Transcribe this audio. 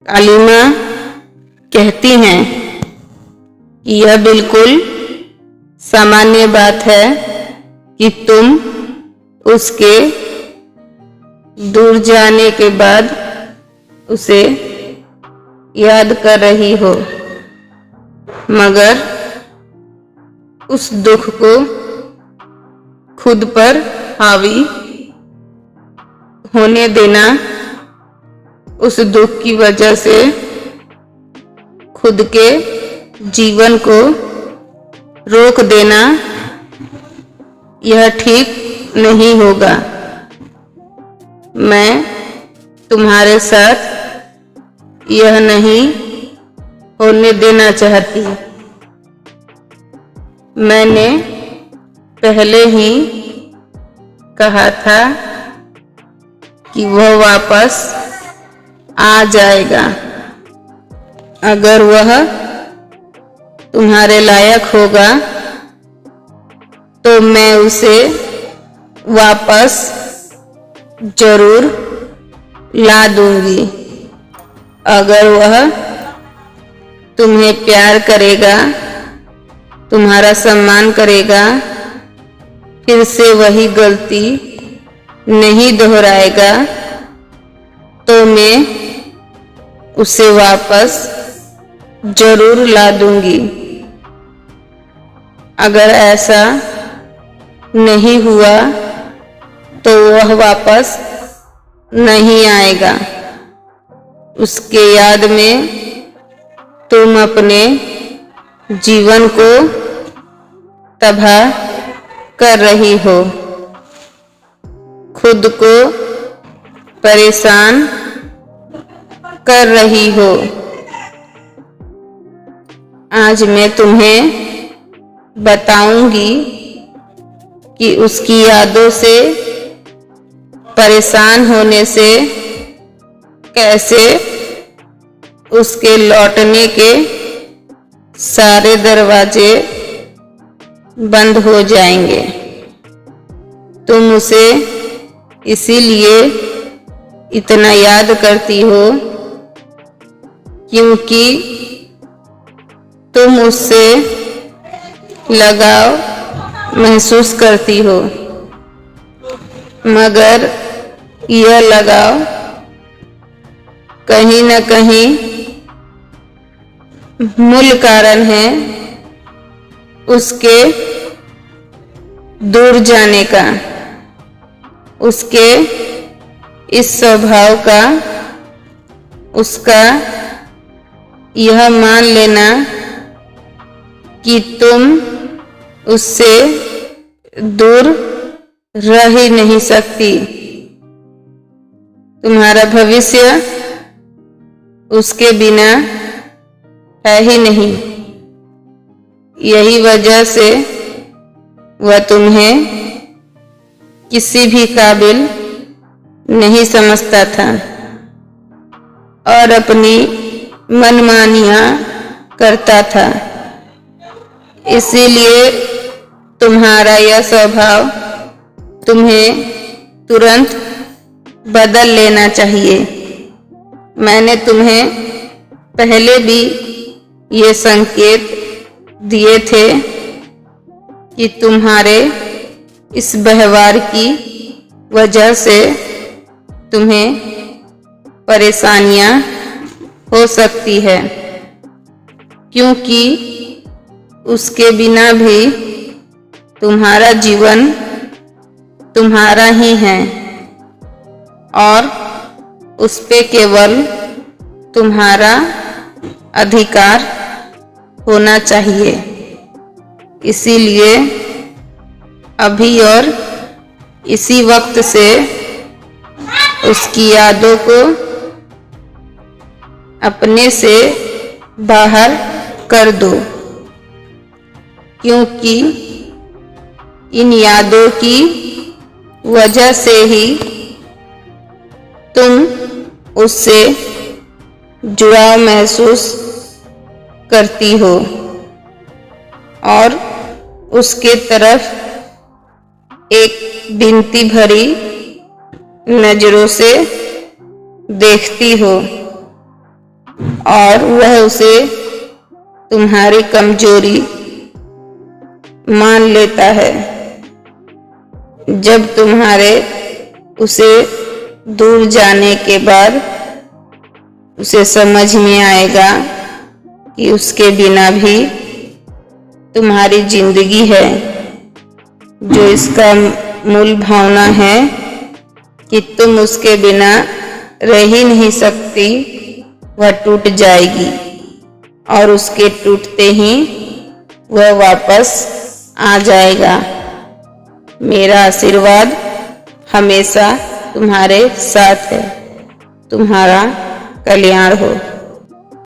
काली माँ कहती हैं कि यह बिल्कुल सामान्य बात है कि तुम उसके दूर जाने के बाद उसे याद कर रही हो, मगर उस दुख को खुद पर हावी होने देना, उस दुख की वजह से खुद के जीवन को रोक देना, यह ठीक नहीं होगा। मैं तुम्हारे साथ यह नहीं होने देना चाहती। मैंने पहले ही कहा था कि वह वापस आ जाएगा। अगर वह तुम्हारे लायक होगा तो मैं उसे वापस जरूर ला दूंगी। अगर वह तुम्हें प्यार करेगा, तुम्हारा सम्मान करेगा, फिर से वही गलती नहीं दोहराएगा, तो मैं उसे वापस जरूर ला दूंगी। अगर ऐसा नहीं हुआ तो वह वापस नहीं आएगा। उसके याद में तुम अपने जीवन को तबाह कर रही हो, खुद को परेशान कर रही हो। आज मैं तुम्हें बताऊंगी कि उसकी यादों से परेशान होने से कैसे उसके लौटने के सारे दरवाजे बंद हो जाएंगे। तुम उसे इसीलिए इतना याद करती हो क्योंकि तुम उससे लगाव महसूस करती हो, मगर यह लगाव कहीं न कहीं मूल कारण है उसके दूर जाने का, उसके इस स्वभाव का, उसका यह मान लेना कि तुम उससे दूर रह ही नहीं सकती। तुम्हारा भविष्य उसके बिना है ही नहीं। यही वजह से वह तुम्हें किसी भी काबिल नहीं समझता था और अपनी मनमानियां करता था। इसीलिए तुम्हारा यह स्वभाव तुम्हें तुरंत बदल लेना चाहिए। मैंने तुम्हें पहले भी ये संकेत दिए थे कि तुम्हारे इस व्यवहार की वजह से तुम्हें परेशानियां हो सकती है, क्योंकि उसके बिना भी तुम्हारा जीवन तुम्हारा ही है और उस पे केवल तुम्हारा अधिकार होना चाहिए। इसीलिए अभी और इसी वक्त से उसकी यादों को अपने से बाहर कर दो, क्योंकि इन यादों की वजह से ही तुम उससे जुड़ाव महसूस करती हो और उसके तरफ एक विनती भरी नजरों से देखती हो। और वह उसे तुम्हारी कमजोरी मान लेता है। जब तुम्हारे उसे दूर जाने के बाद उसे समझ में आएगा कि उसके बिना भी तुम्हारी जिंदगी है, जो इसका मूल भावना है कि तुम उसके बिना रह ही नहीं सकती, वह टूट जाएगी और उसके टूटते ही वह वापस आ जाएगा। मेरा आशीर्वाद हमेशा तुम्हारे साथ है। तुम्हारा कल्याण हो।